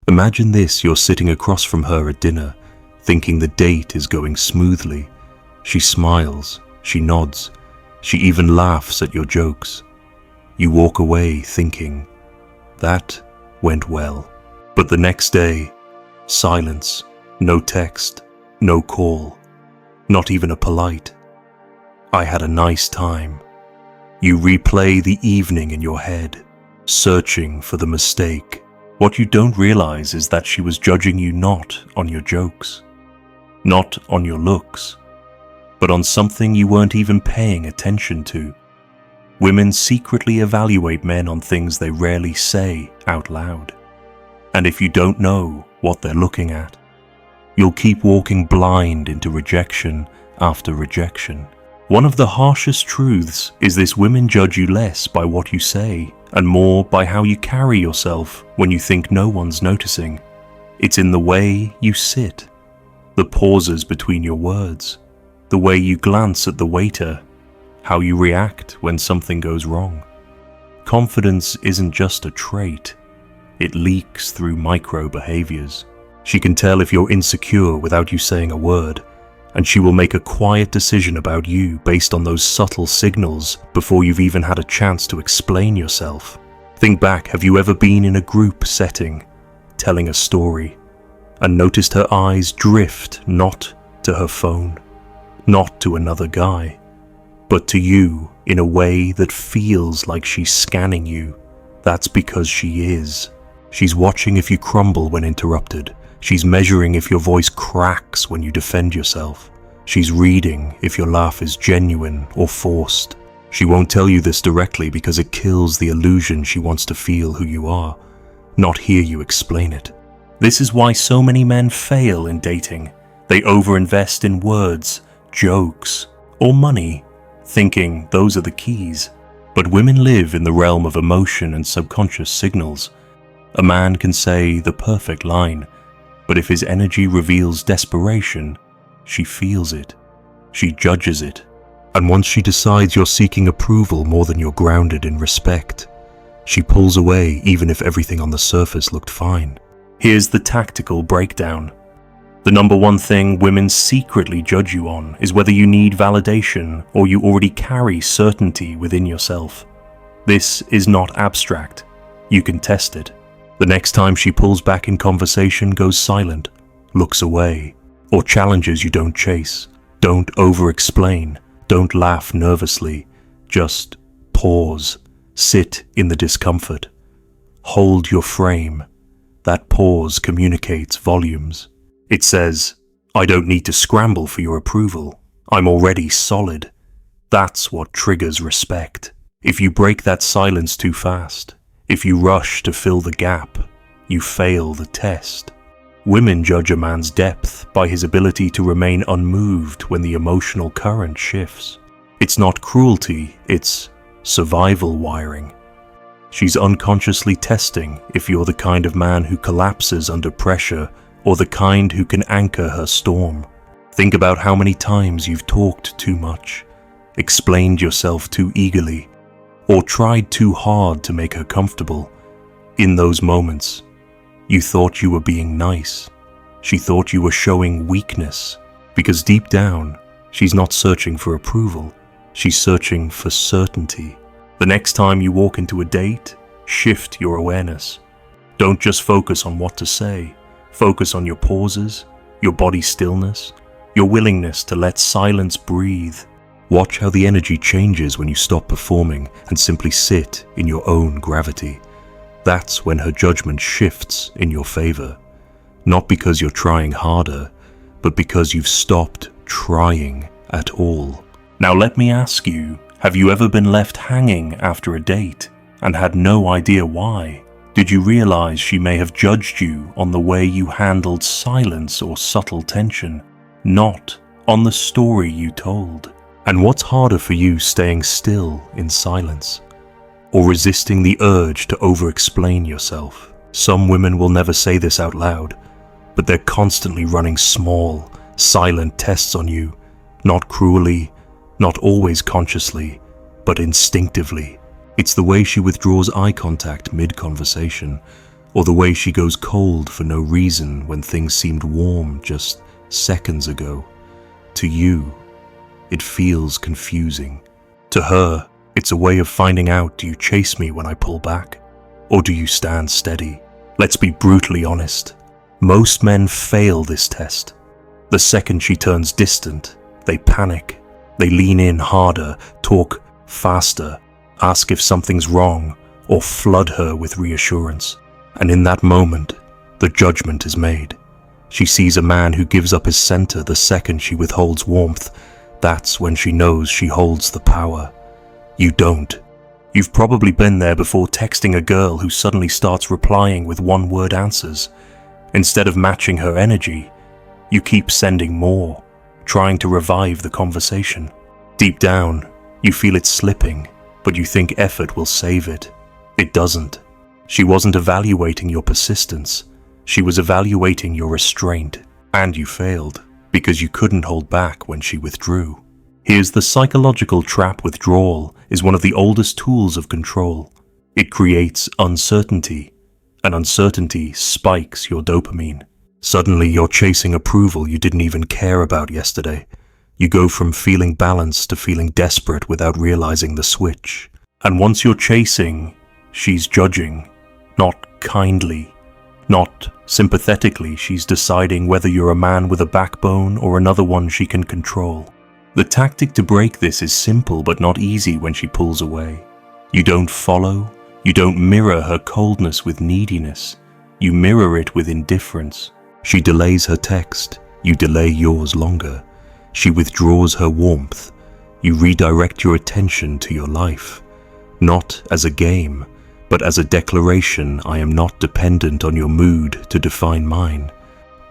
Imagine this: you're sitting across from her at dinner, thinking the date is going smoothly. She smiles, she nods, she even laughs at your jokes. You walk away thinking, that went well. But the next day, silence, no text, no call, not even a polite, "I had a nice time." You replay the evening in your head, searching for the mistake. What you don't realize is that she was judging you not on your jokes, not on your looks, but on something you weren't even paying attention to. Women secretly evaluate men on things they rarely say out loud. And if you don't know what they're looking at, you'll keep walking blind into rejection after rejection. One of the harshest truths is this: women judge you less by what you say and more by how you carry yourself when you think no one's noticing. It's in the way you sit, the pauses between your words, the way you glance at the waiter, how you react when something goes wrong. Confidence isn't just a trait, it leaks through micro behaviors. She can tell if you're insecure without you saying a word, and she will make a quiet decision about you based on those subtle signals before you've even had a chance to explain yourself. Think back: have you ever been in a group setting, telling a story, and noticed her eyes drift not to her phone, not to another guy, but to you in a way that feels like she's scanning you? That's because she is. She's watching if you crumble when interrupted. She's measuring if your voice cracks when you defend yourself. She's reading if your laugh is genuine or forced. She won't tell you this directly because it kills the illusion she wants to feel who you are, not hear you explain it. This is why so many men fail in dating. They overinvest in words, jokes, or money, thinking those are the keys. But women live in the realm of emotion and subconscious signals. A man can say the perfect line, but if his energy reveals desperation, she feels it. She judges it. And once she decides you're seeking approval more than you're grounded in respect, she pulls away even if everything on the surface looked fine. Here's the tactical breakdown. The number one thing women secretly judge you on is whether you need validation or you already carry certainty within yourself. This is not abstract. You can test it. The next time she pulls back in conversation, goes silent, looks away, or challenges you don't chase, don't over-explain, don't laugh nervously, just pause, sit in the discomfort, hold your frame. That pause communicates volumes. It says, I don't need to scramble for your approval. I'm already solid. That's what triggers respect. If you break that silence too fast, if you rush to fill the gap, you fail the test. Women judge a man's depth by his ability to remain unmoved when the emotional current shifts. It's not cruelty, it's survival wiring. She's unconsciously testing if you're the kind of man who collapses under pressure or the kind who can anchor her storm. Think about how many times you've talked too much, explained yourself too eagerly, or tried too hard to make her comfortable. In those moments, you thought you were being nice. She thought you were showing weakness, because deep down, she's not searching for approval. She's searching for certainty. The next time you walk into a date, shift your awareness. Don't just focus on what to say. Focus on your pauses, your body stillness, your willingness to let silence breathe. Watch how the energy changes when you stop performing and simply sit in your own gravity. That's when her judgment shifts in your favor. Not because you're trying harder, but because you've stopped trying at all. Now let me ask you, have you ever been left hanging after a date and had no idea why? Did you realize she may have judged you on the way you handled silence or subtle tension, not on the story you told? And what's harder for you, staying still in silence or resisting the urge to over-explain yourself? Some women will never say this out loud, but they're constantly running small, silent tests on you, not cruelly, not always consciously, but instinctively. It's the way she withdraws eye contact mid-conversation, or the way she goes cold for no reason when things seemed warm just seconds ago. To you, it feels confusing. To her, it's a way of finding out, do you chase me when I pull back? Or do you stand steady? Let's be brutally honest. Most men fail this test. The second she turns distant, they panic. They lean in harder, talk faster, ask if something's wrong, or flood her with reassurance. And in that moment, the judgment is made. She sees a man who gives up his center the second she withholds warmth. That's when she knows she holds the power. You don't. You've probably been there before, texting a girl who suddenly starts replying with one-word answers. Instead of matching her energy, you keep sending more, trying to revive the conversation. Deep down, you feel it slipping, but you think effort will save it. It doesn't. She wasn't evaluating your persistence. She was evaluating your restraint. And you failed, because you couldn't hold back when she withdrew. Here's the psychological trap: withdrawal is one of the oldest tools of control. It creates uncertainty, and uncertainty spikes your dopamine. Suddenly you're chasing approval you didn't even care about yesterday. You go from feeling balanced to feeling desperate without realizing the switch. And once you're chasing, she's judging, not kindly, not sympathetically. She's deciding whether you're a man with a backbone or another one she can control. The tactic to break this is simple but not easy when she pulls away. You don't follow, you don't mirror her coldness with neediness. You mirror it with indifference. She delays her text, you delay yours longer. She withdraws her warmth, you redirect your attention to your life. Not as a game, but as a declaration: I am not dependent on your mood to define mine.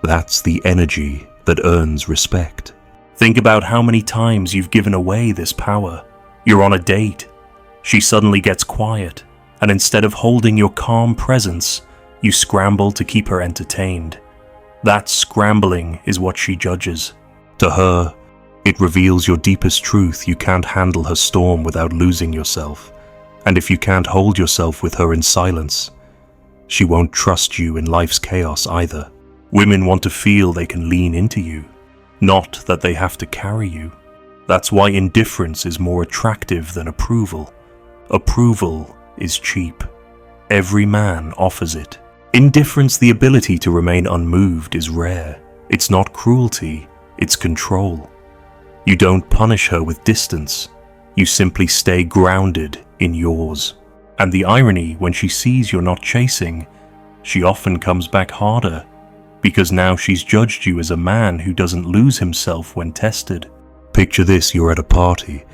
That's the energy that earns respect. Think about how many times you've given away this power. You're on a date. She suddenly gets quiet, and instead of holding your calm presence, you scramble to keep her entertained. That scrambling is what she judges. To her, it reveals your deepest truth: you can't handle her storm without losing yourself. And if you can't hold yourself with her in silence, she won't trust you in life's chaos either. Women want to feel they can lean into you, not that they have to carry you. That's why indifference is more attractive than approval. Approval is cheap. Every man offers it. Indifference, the ability to remain unmoved, is rare. It's not cruelty, it's control. You don't punish her with distance. You simply stay grounded in yours. And the irony, when she sees you're not chasing, she often comes back harder, because now she's judged you as a man who doesn't lose himself when tested. Picture this: you're at a party.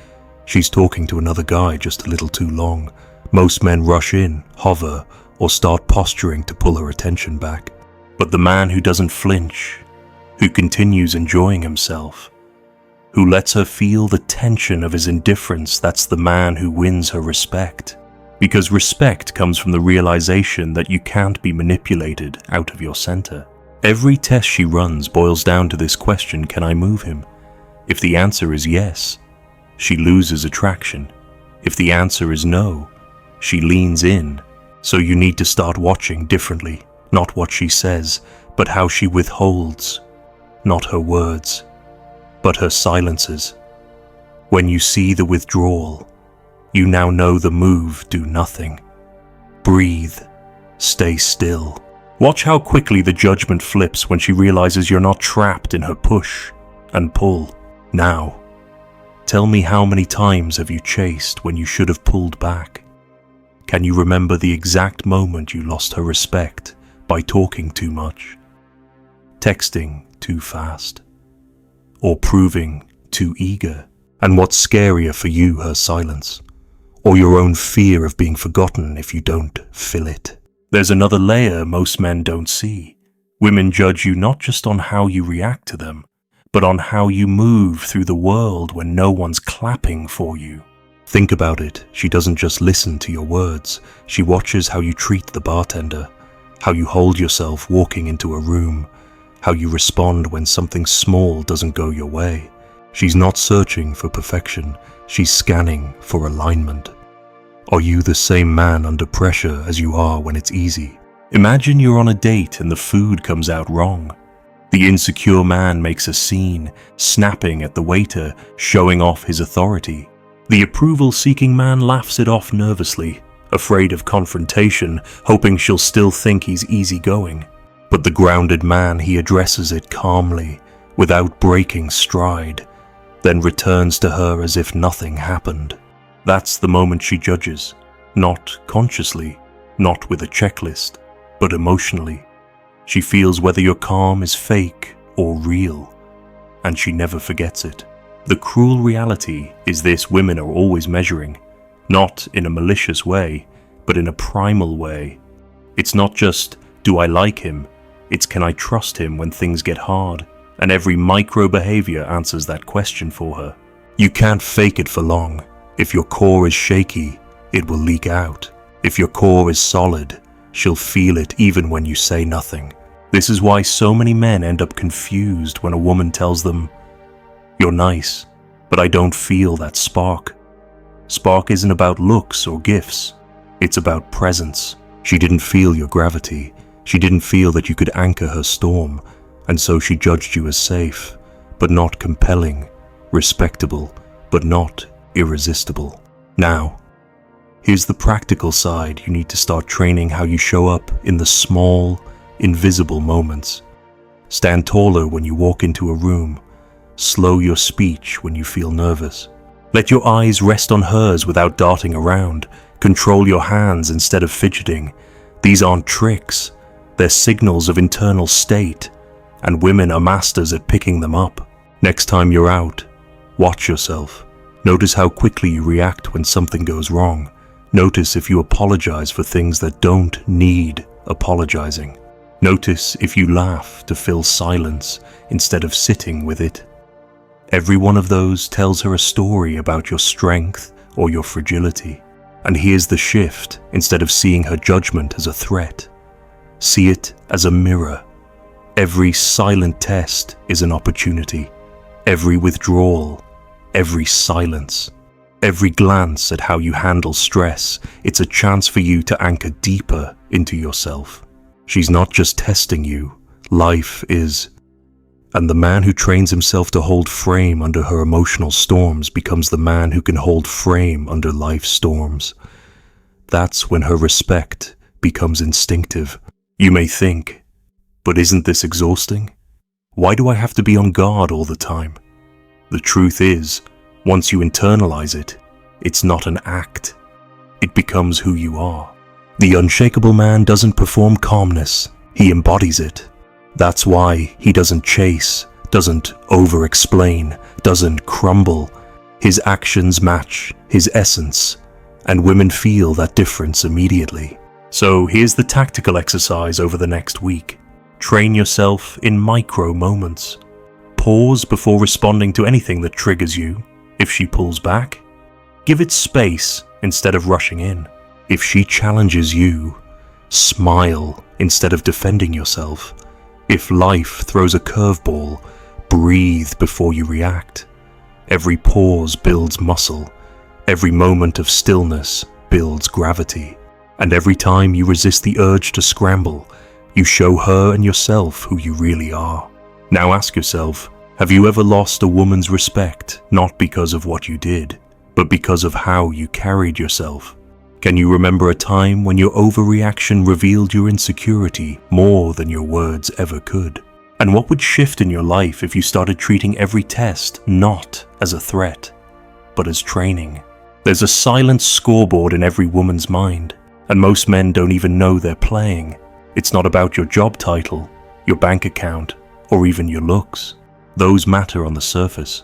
She's talking to another guy just a little too long. Most men rush in, hover, or start posturing to pull her attention back. But the man who doesn't flinch, who continues enjoying himself, who lets her feel the tension of his indifference, that's the man who wins her respect. Because respect comes from the realization that you can't be manipulated out of your center. Every test she runs boils down to this question: can I move him? If the answer is yes, she loses attraction. If the answer is no, she leans in. So you need to start watching differently, not what she says, but how she withholds, not her words, but her silences. When you see the withdrawal, you now know the move: do nothing. Breathe. Stay still. Watch how quickly the judgment flips when she realizes you're not trapped in her push and pull. Now, tell me, how many times have you chased when you should have pulled back? Can you remember the exact moment you lost her respect by talking too much, texting too fast, or proving too eager? And what's scarier for you, her silence, or your own fear of being forgotten if you don't fill it? There's another layer most men don't see. Women judge you not just on how you react to them, but on how you move through the world when no one's clapping for you. Think about it. She doesn't just listen to your words. She watches how you treat the bartender, how you hold yourself walking into a room, how you respond when something small doesn't go your way. She's not searching for perfection. She's scanning for alignment. Are you the same man under pressure as you are when it's easy? Imagine you're on a date and the food comes out wrong. The insecure man makes a scene, snapping at the waiter, showing off his authority. The approval-seeking man laughs it off nervously, afraid of confrontation, hoping she'll still think he's easygoing. But the grounded man, he addresses it calmly, without breaking stride, then returns to her as if nothing happened. That's the moment she judges, not consciously, not with a checklist, but emotionally. She feels whether your calm is fake or real, and she never forgets it. The cruel reality is this: women are always measuring, not in a malicious way, but in a primal way. It's not just, do I like him? It's, can I trust him when things get hard? And every micro behavior answers that question for her. You can't fake it for long. If your core is shaky, it will leak out. If your core is solid, she'll feel it even when you say nothing. This is why so many men end up confused when a woman tells them, "You're nice, but I don't feel that spark." Spark isn't about looks or gifts. It's about presence. She didn't feel your gravity. She didn't feel that you could anchor her storm, and so she judged you as safe, but not compelling, respectable, but not irresistible. Now, here's the practical side. You need to start training how you show up in the small, invisible moments. Stand taller when you walk into a room. Slow your speech when you feel nervous. Let your eyes rest on hers without darting around. Control your hands instead of fidgeting. These aren't tricks. They're signals of internal state, and women are masters at picking them up. Next time you're out, watch yourself. Notice how quickly you react when something goes wrong. Notice if you apologize for things that don't need apologizing. Notice if you laugh to fill silence instead of sitting with it. Every one of those tells her a story about your strength or your fragility. And here's the shift: instead of seeing her judgment as a threat, see it as a mirror. Every silent test is an opportunity. Every withdrawal, every silence, every glance at how you handle stress, it's a chance for you to anchor deeper into yourself. She's not just testing you, life is. And the man who trains himself to hold frame under her emotional storms becomes the man who can hold frame under life's storms. That's when her respect becomes instinctive. You may think, but isn't this exhausting? Why do I have to be on guard all the time? The truth is, once you internalize it, it's not an act. It becomes who you are. The unshakable man doesn't perform calmness, he embodies it. That's why he doesn't chase, doesn't over-explain, doesn't crumble. His actions match his essence, and women feel that difference immediately. So here's the tactical exercise over the next week. Train yourself in micro moments. Pause before responding to anything that triggers you. If she pulls back, give it space instead of rushing in. If she challenges you, smile instead of defending yourself. If life throws a curveball, breathe before you react. Every pause builds muscle. Every moment of stillness builds gravity. And every time you resist the urge to scramble, you show her and yourself who you really are. Now ask yourself, have you ever lost a woman's respect, not because of what you did, but because of how you carried yourself? Can you remember a time when your overreaction revealed your insecurity more than your words ever could? And what would shift in your life if you started treating every test not as a threat, but as training? There's a silent scoreboard in every woman's mind, and most men don't even know they're playing. It's not about your job title, your bank account, or even your looks. Those matter on the surface.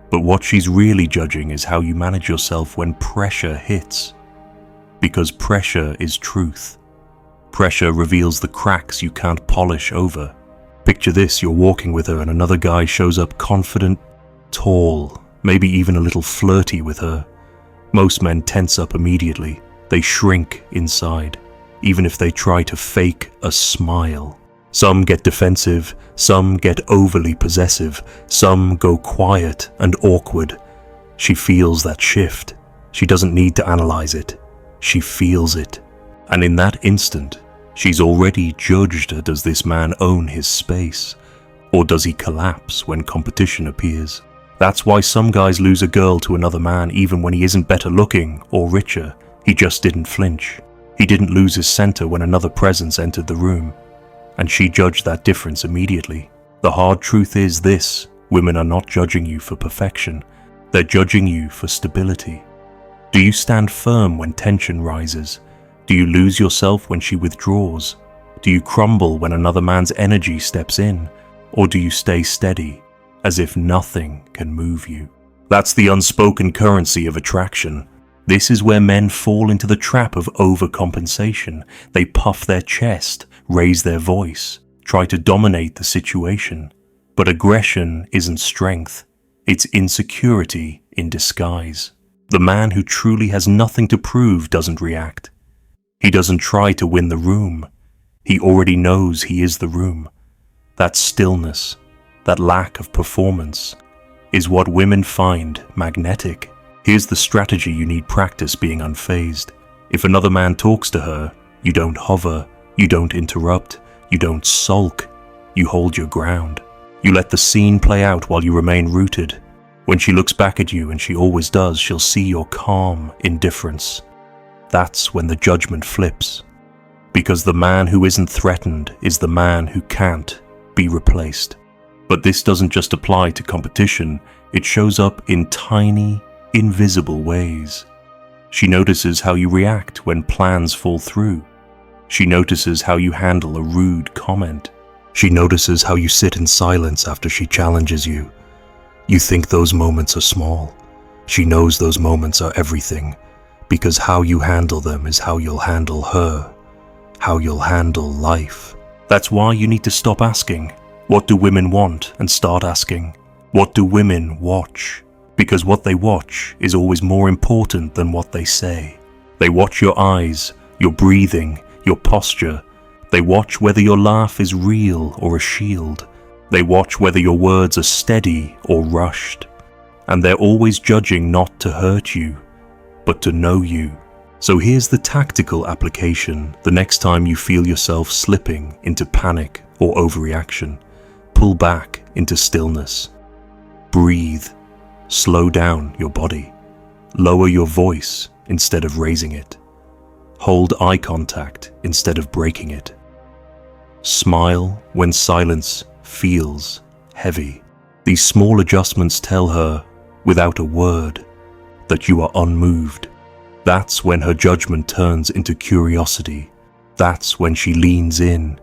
But what she's really judging is how you manage yourself when pressure hits. Because pressure is truth. Pressure reveals the cracks you can't polish over. Picture this: you're walking with her and another guy shows up confident, tall, maybe even a little flirty with her. Most men tense up immediately. They shrink inside, even if they try to fake a smile. Some get defensive, some get overly possessive, some go quiet and awkward. She feels that shift. She doesn't need to analyze it. She feels it. And in that instant, She's already judged. Does this man own his space? Or does he collapse when competition appears? That's why some guys lose a girl to another man even when he isn't better looking or richer. He just didn't flinch. He didn't lose his center when another presence entered the room. And she judged that difference immediately. The hard truth is this: women are not judging you for perfection. They're judging you for stability. Do you stand firm when tension rises? Do you lose yourself when she withdraws? Do you crumble when another man's energy steps in? Or do you stay steady, as if nothing can move you? That's the unspoken currency of attraction. This is where men fall into the trap of overcompensation. They puff their chest, raise their voice, try to dominate the situation. But aggression isn't strength. It's insecurity in disguise. The man who truly has nothing to prove doesn't react. He doesn't try to win the room. He already knows he is the room. That stillness, that lack of performance, is what women find magnetic. Here's the strategy you need: practice being unfazed. If another man talks to her, you don't hover, you don't interrupt, you don't sulk, you hold your ground. You let the scene play out while you remain rooted. When she looks back at you, and she always does, she'll see your calm indifference. That's when the judgment flips. Because the man who isn't threatened is the man who can't be replaced. But this doesn't just apply to competition. It shows up in tiny, invisible ways. She notices how you react when plans fall through. She notices how you handle a rude comment. She notices how you sit in silence after she challenges you. You think those moments are small. She knows those moments are everything, because how you handle them is how you'll handle her, how you'll handle life. That's why you need to stop asking, "What do women want?" and start asking, "What do women watch?" Because what they watch is always more important than what they say. They watch your eyes, your breathing, your posture. They watch whether your laugh is real or a shield. They watch whether your words are steady or rushed. And they're always judging not to hurt you, but to know you. So here's the tactical application. The next time you feel yourself slipping into panic or overreaction, pull back into stillness. Breathe. Slow down your body. Lower your voice instead of raising it. Hold eye contact instead of breaking it. Smile when silence feels heavy. These small adjustments tell her, without a word, that you are unmoved. That's when her judgment turns into curiosity. That's when she leans in.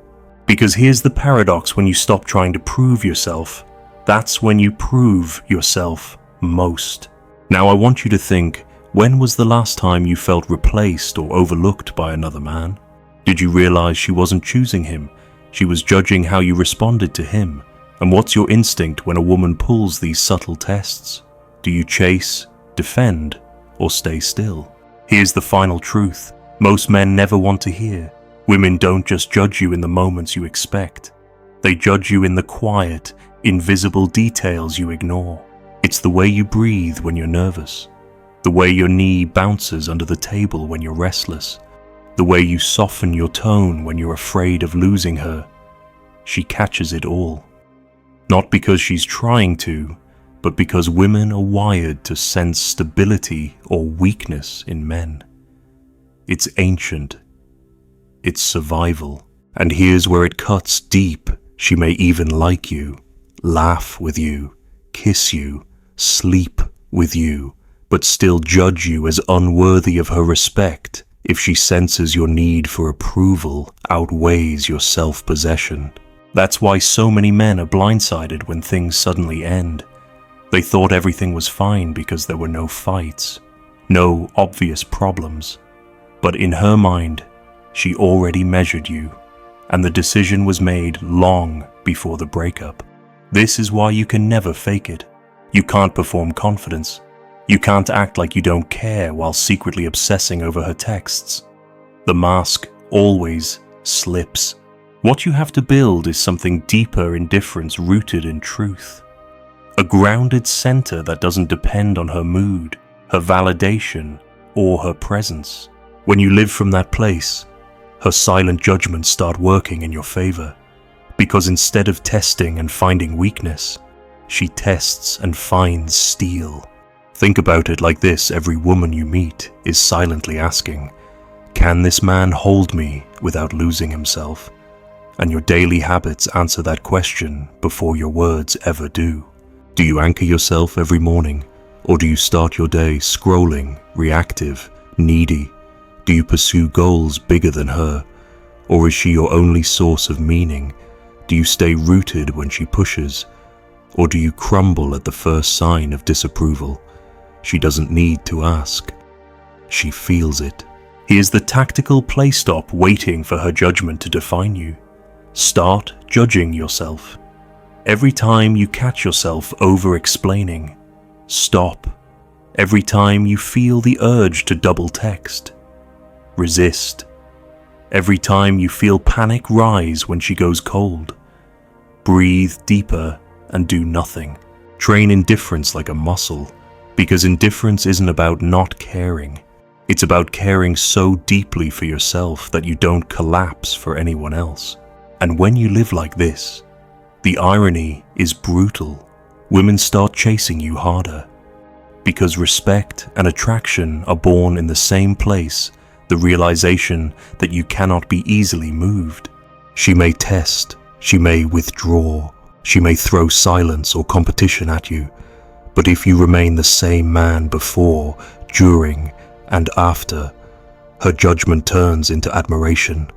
Because here's the paradox: when you stop trying to prove yourself, that's when you prove yourself most. Now I want you to think, when was the last time you felt replaced or overlooked by another man? Did you realize she wasn't choosing him? She was judging how you responded to him. And what's your instinct when a woman pulls these subtle tests? Do you chase, defend, or stay still? Here's the final truth most men never want to hear. Women don't just judge you in the moments you expect. They judge you in the quiet, invisible details you ignore. It's the way you breathe when you're nervous, the way your knee bounces under the table when you're restless, the way you soften your tone when you're afraid of losing her. She catches it all. Not because she's trying to, but because women are wired to sense stability or weakness in men. It's ancient. It's survival. And here's where it cuts deep. She may even like you, laugh with you, kiss you, sleep with you, but still judge you as unworthy of her respect if she senses your need for approval outweighs your self-possession. That's why so many men are blindsided when things suddenly end. They thought everything was fine because there were no fights, no obvious problems. But in her mind, she already measured you, and the decision was made long before the breakup. This is why you can never fake it. You can't perform confidence. You can't act like you don't care while secretly obsessing over her texts. The mask always slips. What you have to build is something deeper in difference, rooted in truth. A grounded center that doesn't depend on her mood, her validation, or her presence. When you live from that place, her silent judgments start working in your favor. Because instead of testing and finding weakness, she tests and finds steel. Think about it like this: every woman you meet is silently asking, can this man hold me without losing himself? And your daily habits answer that question before your words ever do. Do you anchor yourself every morning? Or do you start your day scrolling, reactive, needy? Do you pursue goals bigger than her? Or is she your only source of meaning? Do you stay rooted when she pushes? Or do you crumble at the first sign of disapproval? She doesn't need to ask. She feels it. Here's the tactical play stop waiting for her judgment to define you. Start judging yourself. Every time you catch yourself over-explaining, stop. Every time you feel the urge to double text, resist. Every time you feel panic rise when she goes cold, breathe deeper and do nothing. Train indifference like a muscle, because indifference isn't about not caring. It's about caring so deeply for yourself that you don't collapse for anyone else. And when you live like this, the irony is brutal. Women start chasing you harder. Because respect and attraction are born in the same place, the realization that you cannot be easily moved. She may test, she may withdraw, she may throw silence or competition at you, but if you remain the same man before, during, and after, her judgment turns into admiration,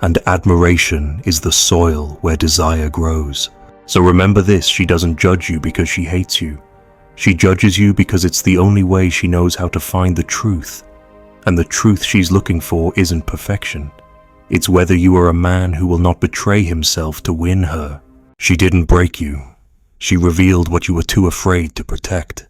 and admiration is the soil where desire grows. So remember this: she doesn't judge you because she hates you. She judges you because it's the only way she knows how to find the truth. And the truth she's looking for isn't perfection. It's whether you are a man who will not betray himself to win her. She didn't break you. She revealed what you were too afraid to protect.